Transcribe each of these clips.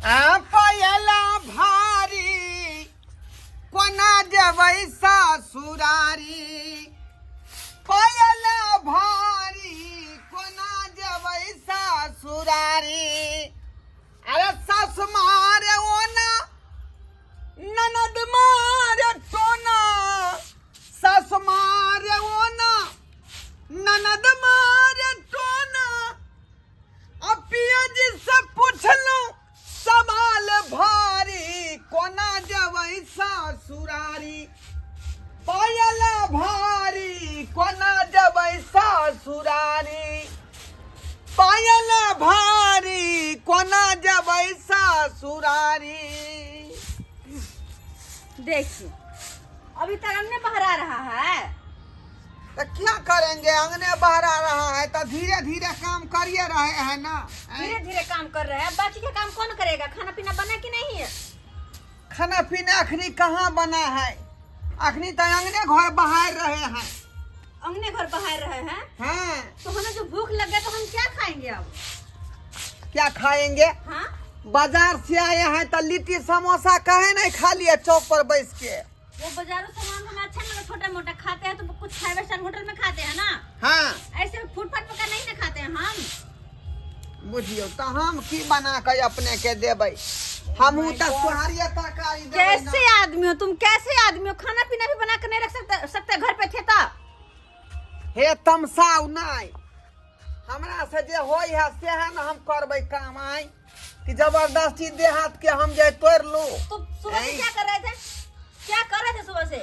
पयला भारी कोना जबै ससुरारी पयला भारी कोना जबै ससुरारी अरे सस मारे ओना ननद मारे टोना सस मारे ओना ननद मारे टोना अपिया जी से पूछलू सवाल भारी कोना जबै ससुरारी पयला भारी कोना जबै ससुरारी पयला भारी कोना जबै ससुरारी। देखिए अभी तक अंगने बहरा रहा है तो क्या करेंगे, अंगने बहरा रहा है तो धीरे धीरे काम करिए रहे हैं ना। धीरे धीरे काम कर रहे हैं, बाकी का काम कौन करेगा? खाना पीना बना कि नहीं है? खाना पीना अखनी कहाँ बना है, अखनी तो अंगने घर बहार रहे हैं। अंगने घर बहार रहे हैं? हाँ। तो हमें जो भूख लग गया तो हम क्या खाएंगे अब? क्या खाएंगे? हाँ? बाजार से आए हैं तो लिट्टी समोसा कहे नहीं खा लिए चौक पर बैठ के। वो बाजारों सामान हमें अच्छा लगा, छोटा मोटा खाते हैं तो कुछ 5 स्टार होटल में खाते हैं ना। हाँ। ऐसे फुटपाथ पर नहीं ना खाते हैं हम। बुझियो तो हम की बना कर अपने के देबै, हम तो सुहारी तरकारी देबै। कैसे आदमी हो तुम, कैसे आदमी हो? खाना पीना भी बना कर नहीं रख सकते घर पे थे तो? हे तमसाउ नहीं, हमरा से जे होई है से है ना हम करबै काम आई कि जबरदस्ती देहात के हम जे तोड़ लो। तो सुबह से क्या कर रहे थे? क्या कर रहे थे सुबह से?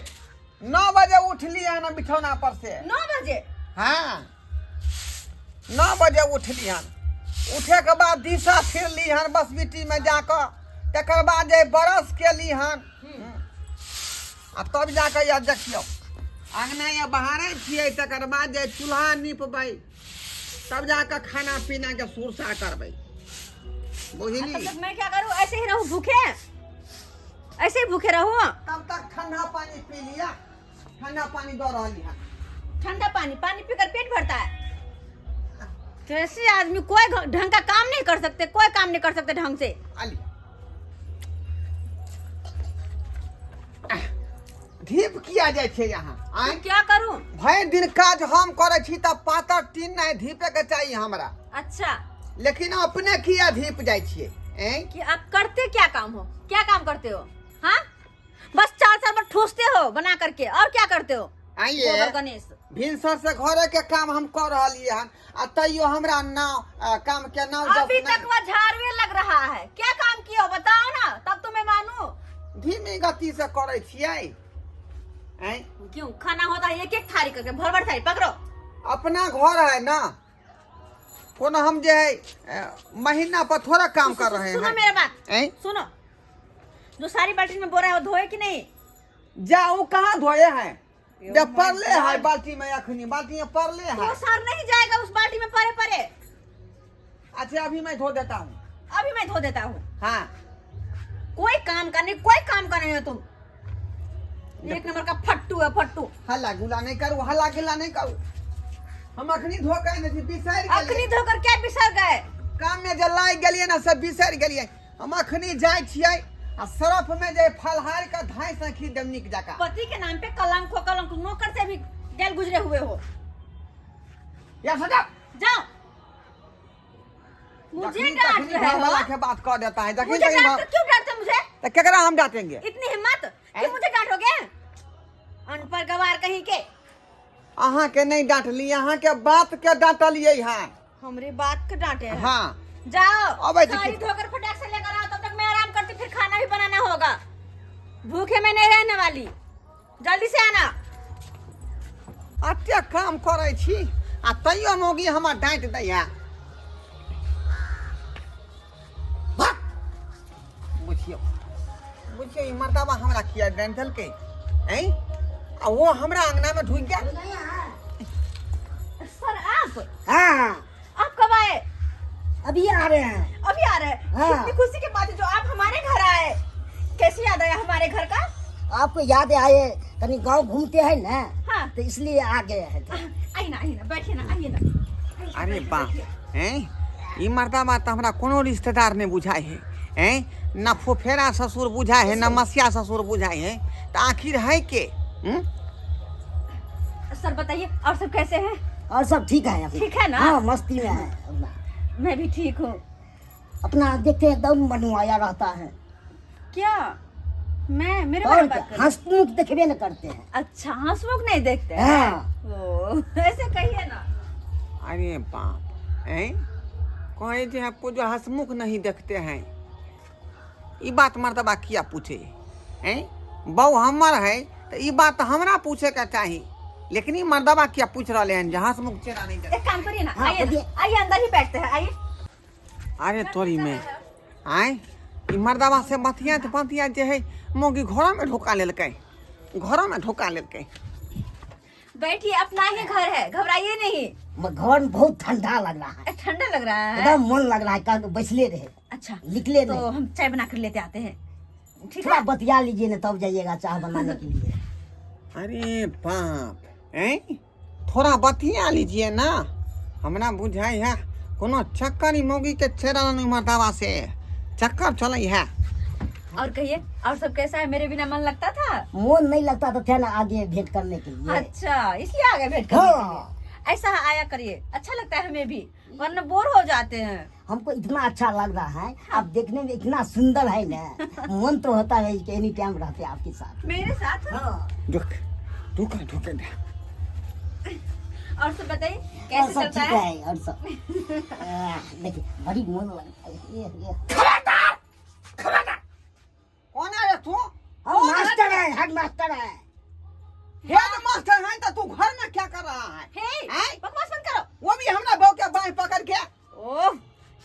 9 बजे उठली है ना बिछौना पर से। 9 बजे? हाँ 9 बजे उठली हन, उठे के बाद दिशा फिरली हन बस बिटी में जाकर, तकर बाद जे बरस केली हन आ तब जाकर यह देखियो अंगना ये बहारे छियै, तकर बाद जे चूल्हा नीपबै तब जाकर खाना पीना के सुरसा करबै, बुझली? तब तक मैं क्या करूं? ऐसे ही रहूं भूखे? ऐसे ही भूखे रहूं? तब तक ठंडा पानी पी लिया, ठंडा पानी दो रही है। ठंडा पानी पीकर पेट भरता है? कैसे आदमी कोई ढंग का काम नहीं कर सकते, कोई काम नहीं कर सकते ढंग से। अली धीप किया जाए छे यहाँ तो क्या करूं? भर दिन काज हम करे छी तब पातर टीन नहीं धीपे के चाहिए हमरा। अच्छा लेकिन अपने किया धीप जाए छिए कि आप करते क्या काम हो? क्या काम करते हो? हाँ बस 4 साल बाद ठूसते हो बना करके, और क्या करते हो? आइए गणेश भिनसर से घरे के काम हम कर रही हन आ तैयो हमरा नाव काम के नाव अभी तक वह झाड़ुए लग रहा है। क्या काम किया हो बताओ ना, तब तो मैं मानू। धीमी गति से करे छिए। क्यों? खाना होता है एक थाली करके, भर भर थाली पकड़ो। अपना घर है ना, कोनो हम जे है महीना पर थोड़ा काम कर रहे हैं। सुनो मेरे बात, सुनो, जो सारी बाल्टी में बोरा है वो धोए कि नहीं? जाओ कहाँ धोए हैं, जब परले है बाल्टी में, अखनी बाल्टी में परले है। वो सर नहीं जाएगा उस बाल्टी में परे परे। अच्छा अभी मैं धो देता हूँ। अभी मैं धो देता हूँ। हाँ कोई काम का नहीं, कोई काम का नहीं हो तुम। एक नंबर का फट्टू है, फट्टू। हल्ला गुला नहीं करू, हल्ला गिला नहीं करू। हम अखनी धो के नहीं बिसर गए। अखनी धोकर क्या बिसर गए? काम में जे लाग गेलिए ना सब बिसर गेलिए। हम अखनी जाय छियै आ सरफ में जे फलहार का धाय सखी दमनिक जाका। पति के नाम पे कलंक हो, कलंक। नौकर से भी जेल गुजरे हुए हो। या सजा जाओ, मुझे डांट रहे हो? के बात कर देता है। मुझे डांटते क्यों? डांटते मुझे तो केकरा हम डांटेंगे? इतनी हिम्मत कि मुझे डांटोगे? अनपढ़ गवार कहीं के। अहाँ के नहीं डांट ली, अहाँ के बात के डांटलिए हां। हमरी बात के डांटे हैं? हां जाओ अब सारी धोकर फटाक से लेकर आओ, तब तक मैं आराम करती, फिर खाना भी बनाना होगा। भूखे में नहीं रहने वाली, जल्दी से आना। अत्ते काम करे छी आ तैयो मोगी हमरा डांट दैया। बुझियो बुझियो ई मर्दावा हमरा किया डांट देलकै हैं आ वो हमरा अंगना में ढुक गया। सर आप? हाँ आप कब आए? अभी आ रहे हैं। अभी आ रहे हैं? हाँ। कितनी खुशी की बात है जो आप हमारे घर आए। कैसी याद आया हमारे घर का? आपको याद आए, कहीं गांव घूमते हैं ना। हाँ। तो इसलिए आ गए हैं। आइए ना बैठिए ना, आइए ना। अरे बाप हैं ई मर्दाबा तो हमरा कोनो रिश्तेदार नहीं बुझाए है हैं, ना फुफेरा ससुर बुझाए है, ना मसिया ससुर बुझाए है, तो आखिर है के? सर बताइए और सब कैसे हैं? और सब ठीक है अभी। ठीक है ना? हाँ मस्ती में है अपना। मैं भी ठीक हूँ। अपना देखते हैं एकदम बनवाया रहता है। क्या मैं मेरे और बारे में बात कर? हंसमुख देखबे न करते हैं। अच्छा हंसमुख नहीं देखते हैं? हाँ ओ, ऐसे कहिए ना। अरे बाप हैं, कहे जे आपको जो हंसमुख नहीं देखते हैं, ये बात मर्दबा किया पूछे हैं? बहू हमर है तो ये बात हमरा पूछे का चाहिए, लेकिन ये मर्दबा क्या पूछ रहे हैं जहाँ हंसमुख चेहरा नहीं देखते? एक काम करिए ना, हाँ, आइए बोलिए। ना, आइए अंदर ही बैठते हैं, आइए। अरे तोरी में आए ई मर्दबा से बतिया जे है मोगी घरों में ढुका लेलकै, घरों में ढुका लेलकै। बैठिए, अपना ही घर है, घबराइए नहीं। घर में बहुत ठंडा लग रहा है, ठंडा लग रहा है? एकदम मन लग रहा है कहाँ बैठले रहे, अच्छा निकले तो नहीं। हम चाय बना कर लेते आते हैं, ठीक थोड़ा है? बतिया लीजिए ना तब जाइएगा चाय बनाने के लिए। अरे बाप हैं, थोड़ा बतिया लीजिए ना, हमरा बुझाई है कोनो चक्कर ही मोगी के चेहरा नहीं मर्दबा से चक्कर चले है। और कहिए और सब कैसा है? मेरे बिना मन लगता था? मन नहीं लगता तो थे ना आगे भेंट करने के लिए। अच्छा इसलिए आगे भेंट करने के लिए। हाँ ऐसा आया करिए, अच्छा लगता है हमें भी, वरना बोर हो जाते हैं। हमको इतना अच्छा लग रहा है, आप देखने में इतना सुंदर है ना, मन तो होता है कि एनी टाइम रहते आपके साथ। मेरे साथ? हाँ ढुके दे। और सब बताइए और कैसे सब चलता ठीक है? है और सब देखिए बड़ी मन लगता है ये। कौन है तू? हम मास्टर है, हेड मास्टर है। हेड मास्टर है तो तू घर में क्या कर रहा है? हे, हैं? बकवास बंद करो। वो भी हमरा बहू के बाएं पकड़ के। ओह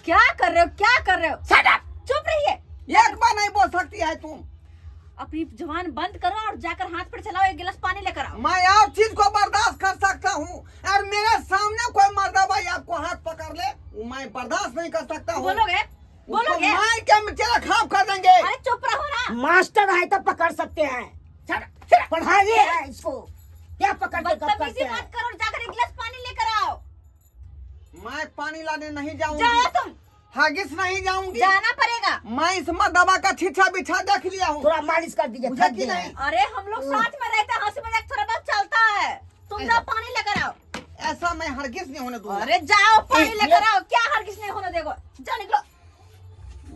क्या कर रहे हो, क्या कर रहे हो? Shut up! चुप रहिए। एक बार नहीं बोल सकती है तुम। अपनी जबान बंद करो और जाकर हाथ पर चलाओ, एक गिलास पानी लेकर आओ। मैं और चीज को बर्दाश्त कर सकता हूँ, और मेरे सामने कोई मर्दबा आपको हाथ पकड़ ले, वो मैं बर्दाश्त नहीं कर सकता हूँ। बोलोगे? बोलोगे? मैं क्या तेरा खाप कर देंगे। अरे चुप रहो ना। मास्टर है तो पकड़ सकते हैं, पढ़ाइए है इसको, क्या पकड़ के कब बदतमीजी करते हैं। मत करो, जाकर एक गिलास पानी लेकर आओ। मैं पानी लाने नहीं जाओ जाऊंगी, तुम। हागिस नहीं जाऊंगी। जाना पड़ेगा। मैं इस मर्दबा का छिछा बिछा देख लिया हूँ। थोड़ा मालिश कर दीजिए, मुझे थक की गए नहीं। हैं। अरे हम लोग साथ में रहते हैं, हंसी मजाक थोड़ा बहुत चलता है। तुम जाओ पानी लेकर आओ। ऐसा मैं हरगिज नहीं होने दूंगा। अरे जाओ पानी ए, लेकर आओ, क्या हर किसने होने देगो, जाओ निकलो।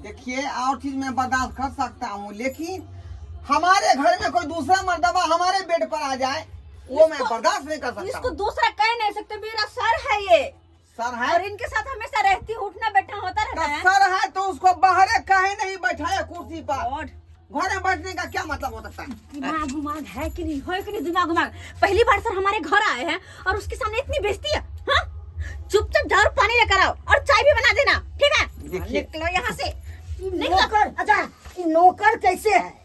देखिए और चीज मैं बर्दाश्त कर सकता हूँ, लेकिन हमारे घर में कोई दूसरा मर्दबा हमारे बेड पर आ जाए, वो मैं बर्दाश्त नहीं कर सकता इसको हूँ। दूसरा कह नहीं सकते, मेरा सर है ये, सर और है इनके साथ हमेशा रहती हूँ, उठना बैठना होता रहता है। सर है तो उसको बाहर काहे नहीं बैठाया कुर्सी पर? और घर में बैठने का क्या मतलब हो सकता है? दिमाग घुमाग है कि नहीं, है कि नहीं दिमाग घुमाग? पहली बार सर हमारे घर आए हैं और उसके सामने इतनी बेइज्जती है। हाँ चुपचाप जाओ पानी लेकर आओ और चाय भी बना देना, ठीक है? देखिए। निकलो यहाँ से, निकलो। नौकर, अच्छा ये नौकर कैसे है?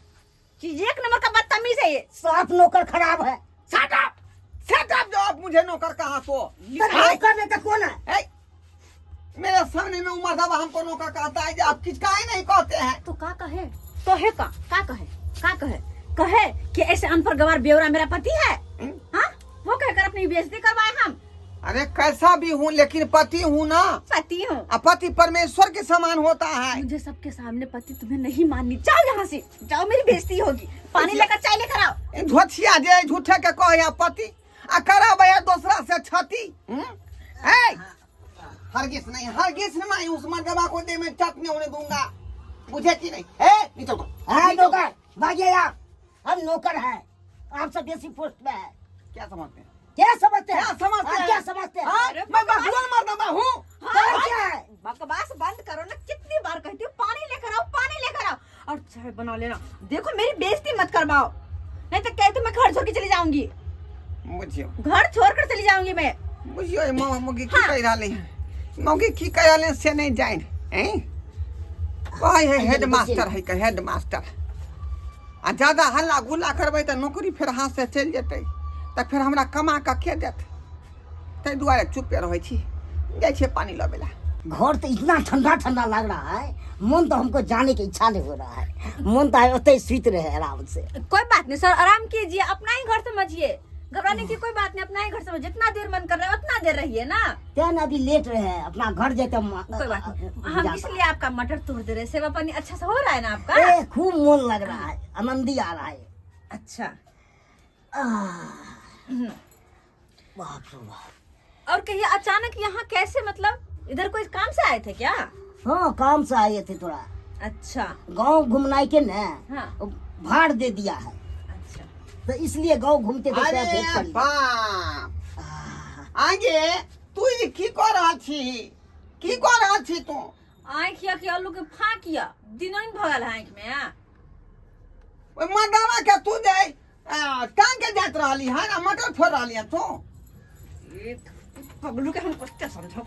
एक नंबर का बदतमीज है ये। साफ नौकर खराब है। सेट अप जो आप मुझे नौकर कहा तो नौकर ने तो कौन है? ए, मेरे सामने में उमर दबा हमको नौकर कहता है, आप किचकाए नहीं कहते हैं। तो का कहे, तो है का कहे कहे कि ऐसे अनपढ़ गवार बेवरा मेरा पति है? हाँ वो कहकर अपनी बेइज्जती करवाए हम। अरे कैसा भी हूँ लेकिन पति हूँ ना, पति हूँ। पति परमेश्वर के समान होता है। मुझे सबके सामने पति तुम्हें नहीं माननी, जाओ यहाँ से, जाओ, मेरी बेइज्जती होगी। पानी लेकर चाय लेकर आओ। धोछिया जे झूठे के कहे पति आ करा भैया दूसरा से छती। हरगिज नहीं मैं उस मर्दबा को दे में चट नहीं होने दूंगा, बुझे कि नहीं? निकल को। है नौकर, भागिए आप, हम नौकर हैं, आपसे बेसी पोस्ट में है। क्या समझते हैं? क्या समझते हैं? क्या समझते हैं? क्या समझते हैं? हाँ? मैं बकलोल मर्दबा हूँ। और क्या है? बकवास बंद करो ना, कितनी बार कहती हूँ पानी लेकर आओ, पानी लेकर आओ और चाय बना लेना। देखो मेरी बेइज्जती मत करवाओ, नहीं तो कहती मैं घर छोड़ के चली जाऊंगी, बुझियो घर छोड़ कर चली जाऊंगी मैं। बुझियो मौगी की कह रही है, मौगी की कह रही से नहीं जाए हैं। कहे है हेड मास्टर है, हेड मास्टर आ ज्यादा हल्ला गुल्ला करबै तो नौकरी फिर हाथ से चल जेतै, तो फिर हमरा कमा के के देत, ताहि दुआरे चुपे रहै छी, जाइ छै पानी लबे ला। घर तो इतना ठंडा ठंडा लग रहा है, मन तो हमको जाने की इच्छा नहीं हो रहा है, मन तो उतने स्वीत रहे आराम से। कोई बात नहीं सर, आराम कीजिए, अपना ही घर समझिए, घबराने की कोई बात नहीं, अपना ही घर से जितना देर मन कर रहा है उतना देर रहिए ना। क्या ना अभी लेट रहे हैं, अपना घर जाते कोई बात नहीं, हम इसलिए आपका मटर तोड़ दे रहे, सेवा पानी अच्छा से हो रहा है ना आपका? खूब मन लग रहा है, आनंद ही आ रहा है। अच्छा। आह, बाप रे बाप। और कहिए अचानक यहाँ कैसे, मतलब इधर कोई काम से आए थे क्या? हाँ काम से आए थे थोड़ा, अच्छा। गांव घूमना के ना, हाँ। भाड़ दे दिया है, अच्छा। तो इसलिए गांव घूमते थे। अरे भेंट कर ली। बाप आह, आगे तू ये की कर रहा थी, की कर रहा थी तू? आँख या कि आलू के फाँकिया दिनों भगल है आँख में। ओए मदावा के तू दे टांग के जात रहली है ना, मटर फोड़ रहली है तू? पगलू के हम करते समझो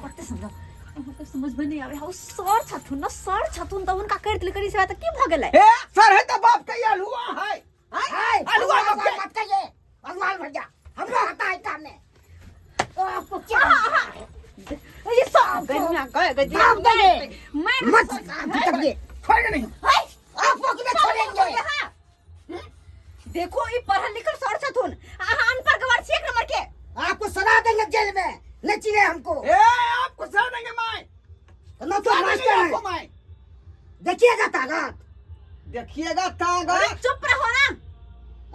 हमको समझ में नहीं आवे। हाउ सर छथुन ना, सर छथुन तो उनका कर दिल करी से बात की भगल है। ए सर है तो बाप का ये हलवा है, हाय, हलवा बाप के मत कहिए, भगवान भैया हम लोग हटा है काम में। तो आपको क्या ये सब गन्ना गए गए दाम देंगे। मैं मत कहिए, छोड़ेंगे नहीं। आपको किधर छोड़ेंगे? देखो ये पढ़ल लिखल सर छथुन अनपढ़ गवार से एक नंबर के। आपको सजा देंगे जेल में, न चिने हमको। ए आपको सर देंगे माय, न तो मास्टर आपको है, माय देखिएगा ताकत। देखिएगा तागा। अरे चुप रहो ना।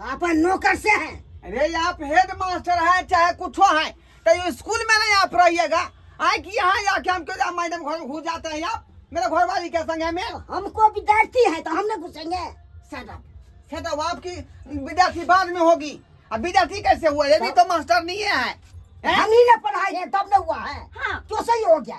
आप नौकर से हैं। अरे आप हेड मास्टर है चाहे कुछ है, तो ये स्कूल में नहीं आप रहिएगा। आए कि यहाँ आके हम क्यों मैडम घर में घुस जाते हैं आप? मेरे घर वाली के संग है में हमको विद्यार्थी है तो हमने घुसेंगे। सेट आपकी विद्यार्थी बाद में होगी, अब विद्यार्थी कैसे हुआ? ये भी तो मास्टर नहीं है, हैं? हम ही ने पढ़ाई है तब न हुआ है। हाँ। क्यों सही हो गया?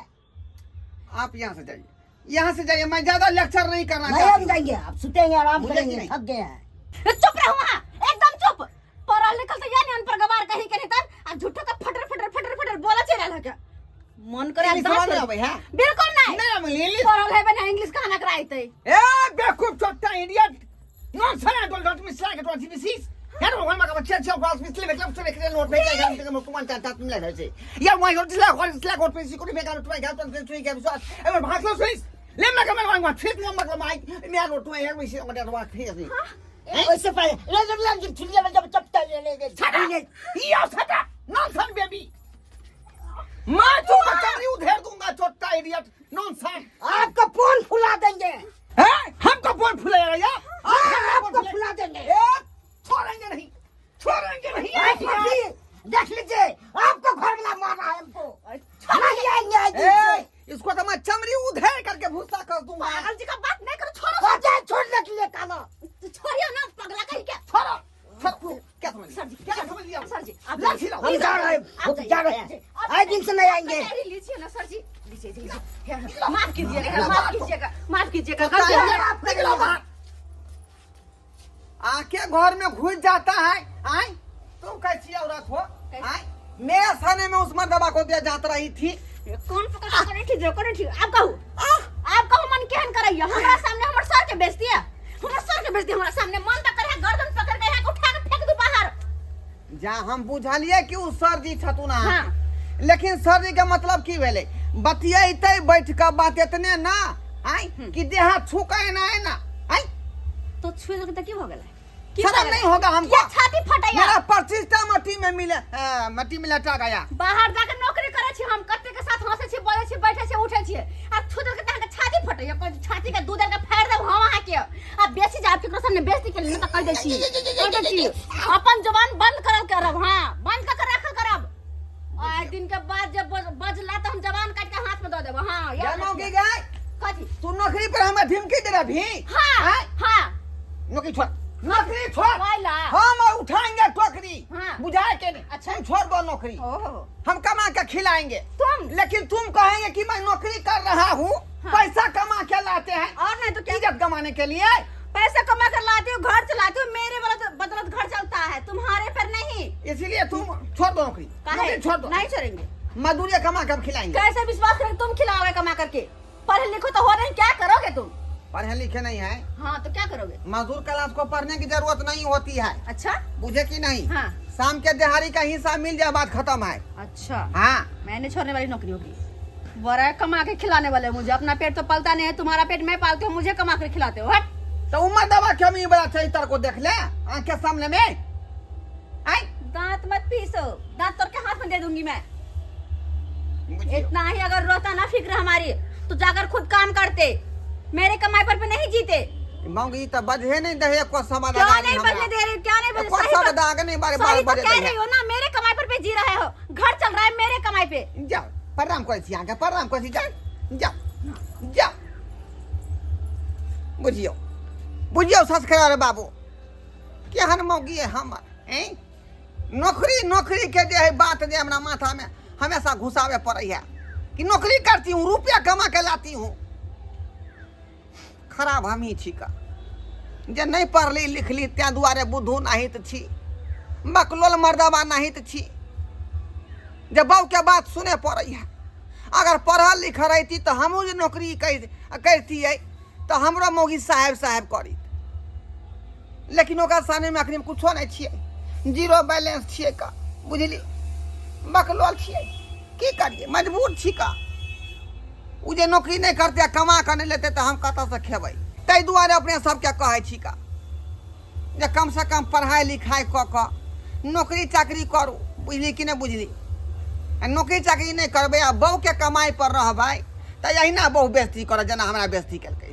आप यहाँ से जाइए, यहाँ से जाइए, मैं ज्यादा लेक्चर नहीं करना नहीं हम चाहती। जाएंगे, आप सुतेंगे आराम मुझे करेंगे, नहीं। थक गए हैं। चुप रहो वहाँ, एकदम चुप। पढ़ल लिखल तो यानी अनपढ़ गवार कहीं के नहीं आ झूठो का फटर बोला चला रहा क्या? मन करे इंग्लिश दांत समझ तोड़- आवे है? बिल्कुल नहीं। नहीं हम इंग्लिश। पढ़ल है बना इंग्लिश कहां कराई थे? ए बेवकूफ छोटा idiot, non sir don't don't miss like it this यार वो हम का बच्चे क्लास में स्लिप मतलब स्लिप के नोट में क्या हम के मुकुमान चाहता तुम ले रहे या मैं होट ला और पे को में का तो मैं गाता तो के विश्वास ए भाग लो स्विस ले मैं मैं फिर मतलब मैं नोट में यार वैसे और तो बात है वैसे पाए ले ठिलिया में जब चपटा ले ये सटा नॉनसेंस बेबी, मैं तुमको चमड़ी उधेड़ दूंगा छोटा इडियट नॉनसेंस। आपका फोन फुला देंगे। हैं हमको कौन फुलाएगा यार? आपको फुला देंगे। छोड़ेंगे नहीं, छोड़ेंगे नहीं। आप अभी देख लीजिए, आपको घर वाला मारा है हमको। नहीं आएंगे आज ए, से। इसको तो मैं चमड़ी उधेड़ करके भूसा कर दूंगा। पागल जी का बात नहीं करो, छोड़ो। हो जाए छोड़ने के लिए काला। छोड़ियो ना पगला कहीं के। छोड़ो, छोड़ो। क्या समझ सर जी, क्या समझ लिया? सर जी, आप लाठी लाओ। हम जा रहे हैं, जा रहे हैं। आज दिन से नहीं आएंगे। तैयारी लीजिए ना सर जी, लीजिए। माफ कीजिएगा, माफ कीजिएगा, माफ कीजिएगा। छोटा गलती हो इडियट, गई। निकलो बाहर। आके घर में घुस जाता है, आए तुम कैसी औरत हो? आए मेरे सामने में उस मर्दबा को दिया जात रही थी। कौन पकड़ के करे ठीक, करे ठीक। आप कहू मन केहन करैया? हमरा सामने हमर सर के बेइज्जती है, हमर सर के बेइज्जती हमरा सामने। मन तक करे गर्दन पकड़ के यहाँ उठा के फेंक दू बाहर। जा हम बुझलिए कि उ सर जी छथुन अहाँ। हाँ। लेकिन सर जी के मतलब की भेले? बतियाते बैठ के बात इतने ना आई कि देह छुके ना है ना आई तो छुए तो की हो गेलै? शर्म नहीं होगा हमको? ये छाती फटैया। मेरा प्रतिष्ठा मट्टी में मिले, मट्टी में लटा गया। बाहर जाके नौकरी करे छी हम, कते के साथ हंसे छी, बोले छी, बैठे छी, उठे छी। आ छुदर के तहन के छाती फटैया, कोई छाती के दूध के फाड़ देब हम अहाँ के। आ बेसी जा आपके सामने बेइज्जती के लिए तो कर दै छी, कर दै छी। अपन जुबान बंद करब। हां बंद कर के रखल करब। आज दिन के बाद जब बजला तो हम जवान काट के हाथ में दे देब। हां याद जानोगे रखिए। गए कथी? तू नौकरी पर हमें धमकी दे रहा भी? हां हां नौकरी छोड़, नौकरी छोड़। वाला हम उठाएंगे टोकरी। हाँ। बुझाए के नहीं? अच्छा। हम छोड़ दो नौकरी, ओहो हम कमा के खिलाएंगे। तुम लेकिन तुम कहेंगे कि मैं नौकरी कर रहा हूँ, हाँ। पैसा कमा के लाते हैं और नहीं तो क्या? इज्जत कमाने के लिए। पैसा कमा कर लाती हूँ, घर चलाती हूँ, मेरे बदौलत घर चलता है, तुम्हारे पर नहीं। इसीलिए तुम छोड़ दो नौकरी, नौकरी छोड़ दो। नहीं छोड़ेंगे। मजदूरी कमा कर खिलाएंगे। कैसे विश्वास करें तुम खिलाओगे कमा करके? पढ़े लिखो तो हो नहीं, क्या करोगे तुम? पढ़े लिखे नहीं है, हाँ तो क्या करोगे? मजदूर क्लास को पढ़ने की जरूरत नहीं होती है, अच्छा बुझे कि नहीं? हाँ। शाम के दिहाड़ी का हिस्सा मिल जाए, बात खत्म है। अच्छा हाँ मैंने छोड़ने वाली नौकरी होगी। बड़ा कमा के खिलाने वाले हो मुझे, अपना पेट तो पलता नहीं है, तुम्हारा पेट मैं पालती हूँ, मुझे कमा कर खिलाते हो। हट। तो उम्र दबा के हम बड़ा चरित्र को देख ले आंख के सामने में। आई दांत मत पीसो, दांत तोड़ के हाथ में दे दूंगी मैं। बुझियो इतना ही अगर रोता ना फिक्र हमारी तो जाकर खुद काम करते, मेरे कमाई पर पे नहीं जीते। मौगी तो बजे नहीं दे को समाधान क्या नहीं बजने दे रहे, क्या नहीं बजने, को सही तो- समाधान नहीं बारे सही तो बजे कह रही हो ना, मेरे कमाई पर पे जी रहे हो, घर चल रहा है मेरे कमाई पे। जाओ प्रणाम करे छी आके प्रणाम करे छी जाओ जाओ जाओ बुझियो बुझियो संस्कार बाबू केहन मौगी है हमर हैं नौकरी नौकरी के जे है बात जे हमरा माथा में हमेशा घुसावे पड़े है कि नौकरी करती हूँ रुपया कमा के लाती हूँ। खराब हम ही छी का जे नहीं पढ़ली लिखली त्या दुआरे बुद्धू नहीं तो छी बकलोल मर्दबा नहीं तो छी जब बाबू के बात सुने पड़ी है। अगर पढ़ल लिखल रहती तो हमू जो नौकरी करती है तो हमरो मौगी साहेब साहेब करी, लेकिन ओकर सामने में अखनी कुछो नहीं छिए, जीरो बैलेंस छिए का बुझली बकलोल छिए की करिए मजबूर छी का। उ जे नौकरी नहीं करते कमा कर नहीं लेते तो हम कत से खेबै, ताहि दुआरे अपने सबके कहै छी का जे कम से कम पढ़ाई लिखाई क नौकरी चाकरी करू, बुझली कि नहीं बुझली। नौकरी चाकरी नहीं करबे आ बहू के कमाई पर रहबै तो यही ना बहू बेइज्जती कर जना हमरा बेइज्जती केलकै।